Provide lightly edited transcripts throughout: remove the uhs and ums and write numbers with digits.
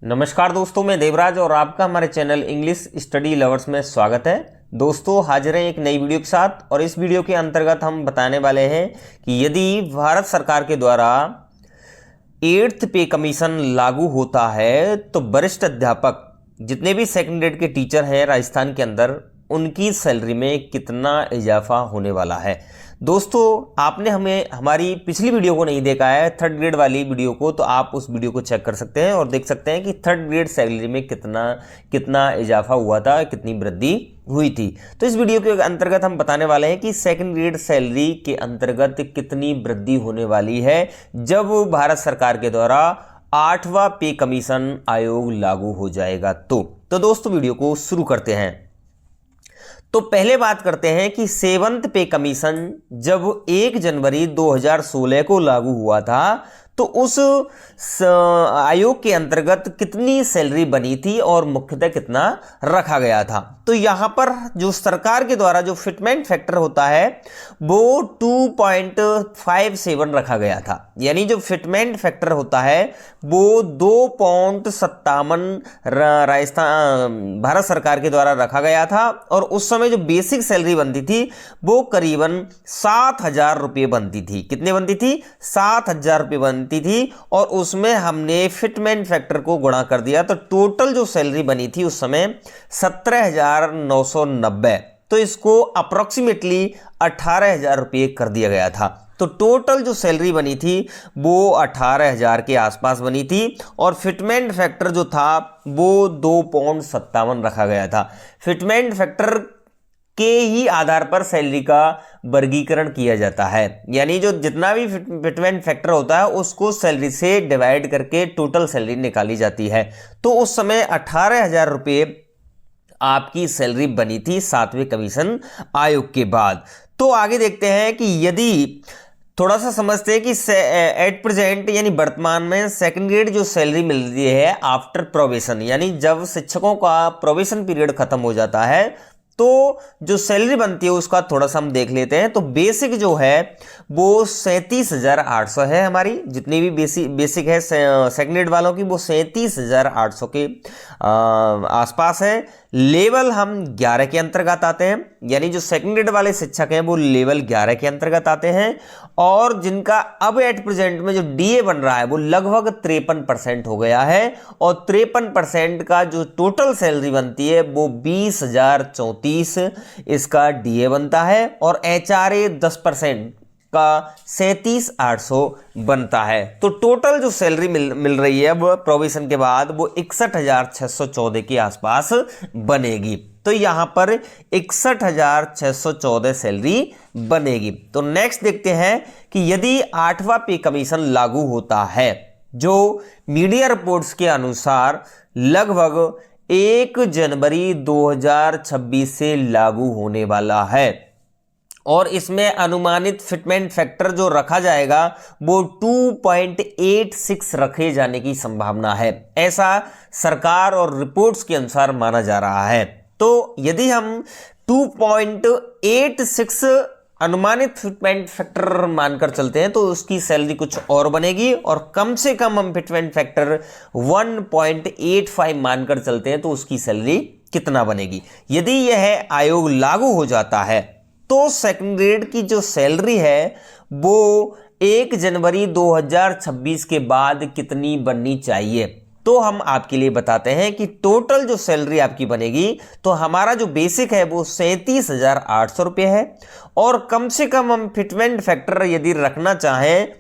नमस्कार दोस्तों, मैं देवराज और आपका हमारे चैनल इंग्लिश स्टडी लवर्स में स्वागत है। दोस्तों हाजिर हैं एक नई वीडियो के साथ और इस वीडियो के अंतर्गत हम बताने वाले हैं कि यदि भारत सरकार के द्वारा 8th पे कमीशन लागू होता है तो वरिष्ठ अध्यापक जितने भी सेकंड ग्रेड के टीचर हैं राजस्थान के अंदर उनकी सैलरी में कितना इजाफा होने वाला है। दोस्तों आपने हमारी पिछली वीडियो को नहीं देखा है, थर्ड ग्रेड वाली वीडियो को, तो आप उस वीडियो को चेक कर सकते हैं और देख सकते हैं कि थर्ड ग्रेड सैलरी में कितना इजाफा हुआ था, कितनी वृद्धि हुई थी। तो इस वीडियो के अंतर्गत हम बताने वाले हैं कि सेकंड ग्रेड सैलरी के अंतर्गत कितनी वृद्धि होने वाली है जब भारत सरकार के द्वारा 8वां पे कमीशन आयोग लागू हो जाएगा। तो दोस्तों वीडियो को शुरू करते हैं। तो पहले बात करते हैं कि 7th पे कमीशन जब 1 जनवरी 2016 को लागू हुआ था तो उस आयोग के अंतर्गत कितनी सैलरी बनी थी और मुख्यतः कितना रखा गया था। तो यहां पर जो सरकार के द्वारा जो फिटमेंट फैक्टर होता है वो 2.57 रखा गया था, यानी जो फिटमेंट फैक्टर होता है वो 2.57 राजस्थान भारत सरकार के द्वारा रखा गया था। और उस समय जो बेसिक सैलरी बनती थी वो करीबन 7,000 रुपये बनती थी। कितने बनती थी? 7,000 रुपये बनती थी और उसमें हमने फिटमेंट फैक्टर को गुणा कर दिया तो टोटल जो सैलरी बनी थी उस समय 17,990। तो इसको अप्रोक्सीमेटली 18,000 रुपये कर दिया गया था। तो टोटल जो सैलरी बनी थी वो 18,000 के आसपास बनी थी और फिटमेंट फैक्टर जो था वो 2.57 रखा गया था। फिटमेंट फैक्टर के ही आधार पर सैलरी का वर्गीकरण किया जाता है, यानी जो जितना भी फिटमेंट फैक्टर होता है उसको सैलरी से डिवाइड करके टोटल सैलरी निकाली जाती है। तो उस समय 18,000 रुपये आपकी सैलरी बनी थी 7वें कमीशन आयोग के बाद। तो आगे देखते हैं कि यदि थोड़ा सा समझते हैं कि एट प्रेजेंट यानी वर्तमान में सेकंड ग्रेड जो सैलरी मिल रही है आफ्टर प्रोबेशन, यानी जब शिक्षकों का प्रोबेशन पीरियड खत्म हो जाता है तो जो सैलरी बनती है उसका थोड़ा सा हम देख लेते हैं। तो बेसिक जो है वो 37,800 है। हमारी जितनी भी बेसिक है सेकंड ग्रेड वालों की वो 37,800 के आसपास है। लेवल हम 11 के अंतर्गत आते हैं, यानी जो सेकंड ग्रेड वाले शिक्षक हैं वो लेवल 11 के अंतर्गत आते हैं। और जिनका अब एट प्रेजेंट में जो डीए बन रहा है वो लगभग 53% हो गया है और 53% का जो टोटल सैलरी बनती है वो 20,034 इसका डीए बनता है और एचआरए 10% का 37,800 बनता है। तो टोटल जो सैलरी मिल रही है अब प्रोविजन के बाद वो 61,614 के आसपास बनेगी। तो यहां पर 61,614 सैलरी बनेगी। तो नेक्स्ट देखते हैं कि यदि 8वां पे कमीशन लागू होता है, जो मीडिया रिपोर्ट्स के अनुसार लगभग 1 जनवरी 2026 से लागू होने वाला है और इसमें अनुमानित फिटमेंट फैक्टर जो रखा जाएगा वो 2.86 रखे जाने की संभावना है, ऐसा सरकार और रिपोर्ट्स के अनुसार माना जा रहा है। तो यदि हम 2.86 अनुमानित फिटमेंट फैक्टर मानकर चलते हैं तो उसकी सैलरी कुछ और बनेगी और कम से कम हम फिटमेंट फैक्टर 1.85 मानकर चलते हैं तो उसकी सैलरी कितना बनेगी। यदि यह आयोग लागू हो जाता है तो सेकंड ग्रेड की जो सैलरी है वो 1 जनवरी 2026 के बाद कितनी बननी चाहिए। तो हम आपके लिए बताते हैं कि टोटल जो सैलरी आपकी बनेगी तो हमारा जो बेसिक है वो 37,800 रुपये है और कम से कम हम फिटमेंट फैक्टर यदि रखना चाहें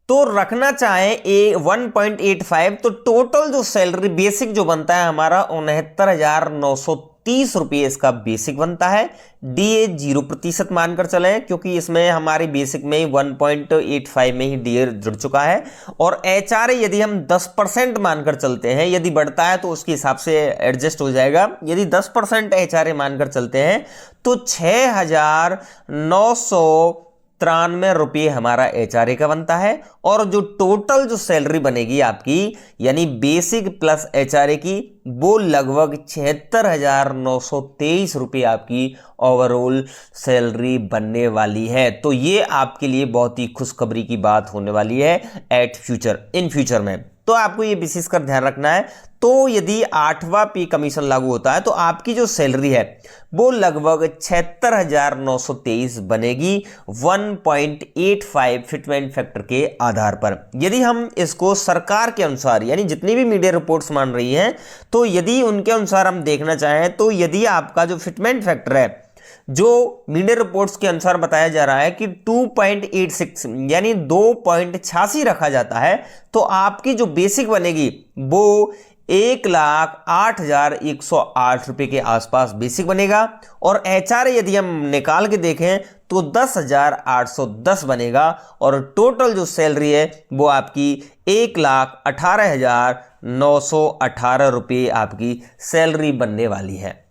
तो रखना चाहें 1.85, तो टोटल जो सैलरी बेसिक जो बनता है हमारा 69,930 रुपये इसका बेसिक बनता है। डीए 0% मानकर चलें क्योंकि इसमें हमारी बेसिक में ही 1.85 में ही डीए जुड़ चुका है। और एचआरए यदि हम 10% मानकर चलते हैं, यदि बढ़ता है तो उसके हिसाब से एडजस्ट हो जाएगा। यदि 10% एचआरए मानकर चलते हैं तो 6,993 रुपये हमारा एचआरए का बनता है और जो टोटल जो सैलरी बनेगी आपकी यानी बेसिक प्लस एचआरए की वो लगभग 76,923 रुपये आपकी ओवरऑल सैलरी बनने वाली है। तो ये आपके लिए बहुत ही खुशखबरी की बात होने वाली है इन फ्यूचर में। तो आपको ये विशेषकर ध्यान रखना है। तो यदि 8वां पे कमीशन लागू होता है तो आपकी जो सैलरी है वो लगभग 76,923 बनेगी 1.85 फिटमेंट फैक्टर के आधार पर। यदि हम इसको सरकार के अनुसार यानी जितनी भी मीडिया रिपोर्ट्स मान रही हैं, तो यदि उनके अनुसार हम देखना चाहें तो यदि आपका जो फिटमेंट फैक्टर है जो मीडिया रिपोर्ट्स के अनुसार बताया जा रहा है कि 2.86 यानी 2.86 रखा जाता है, तो आपकी जो बेसिक बनेगी वो 1,08,108 रुपये के आसपास बेसिक बनेगा। और एचआर यदि हम निकाल के देखें तो 10,810 बनेगा। और टोटल जो सैलरी है वो आपकी 1,18,918 रुपये आपकी सैलरी बनने वाली है।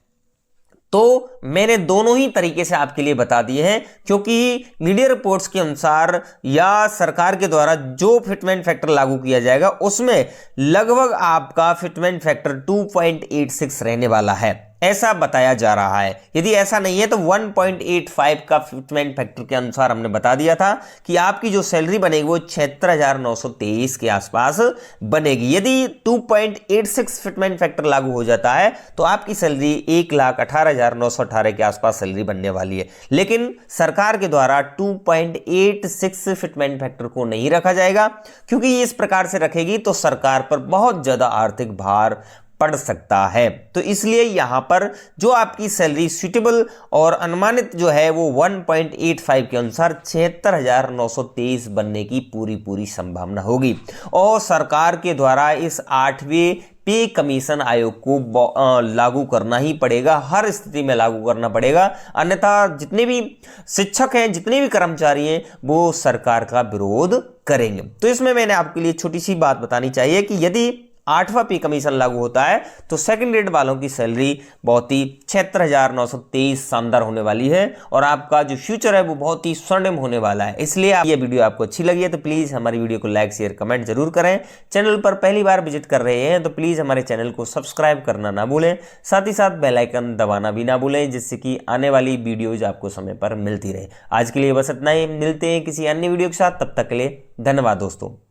तो मैंने दोनों ही तरीके से आपके लिए बता दिए हैं, क्योंकि मीडिया रिपोर्ट्स के अनुसार या सरकार के द्वारा जो फिटमेंट फैक्टर लागू किया जाएगा उसमें लगभग आपका फिटमेंट फैक्टर 2.86 रहने वाला है, ऐसा बताया जा रहा है। यदि ऐसा नहीं है तो 1.85 का फिटमेंट फैक्टर के अनुसार हमने बता दिया था कि आपकी जो सैलरी बनेगी वो 76,923 के आसपास बनेगी। यदि 2.86 फिटमेंट फैक्टर लागू हो जाता है तो आपकी सैलरी 1,18,918 के आसपास सैलरी बनने वाली है। लेकिन सरकार के द्वारा 2.86 फिटमेंट फैक्टर को नहीं रखा जाएगा, क्योंकि ये इस प्रकार से रखेगी तो सरकार पर बहुत ज्यादा आर्थिक भार पड़ सकता है। तो इसलिए यहां पर जो आपकी सैलरी सूटेबल और अनुमानित जो है वो 1.85 के अनुसार 76,923 बनने की पूरी संभावना होगी। और सरकार के द्वारा इस 8वें पे कमीशन आयोग को लागू करना ही पड़ेगा, हर स्थिति में लागू करना पड़ेगा, अन्यथा जितने भी शिक्षक हैं, जितने भी कर्मचारी हैं, वो सरकार का विरोध करेंगे। तो इसमें मैंने आपके लिए छोटी सी बात बतानी चाहिए कि यदि 8वां पे कमीशन लागू होता है तो सेकंड ग्रेड वालों की सैलरी बहुत ही 76,923 शानदार होने वाली है और आपका जो फ्यूचर है वो बहुत ही स्वर्णिम होने वाला है। इसलिए ये वीडियो आपको अच्छी लगी है तो प्लीज हमारी वीडियो को लाइक शेयर कमेंट जरूर करें। चैनल पर पहली बार विजिट कर रहे हैं तो प्लीज हमारे चैनल को सब्सक्राइब करना ना भूलें, साथ ही साथ बेल आइकन दबाना भी ना भूलें, जिससे कि आने वाली वीडियोज आपको समय पर मिलती रहे। आज के लिए बस इतना ही, मिलते हैं किसी अन्य वीडियो के साथ, तब तक के लिए धन्यवाद दोस्तों।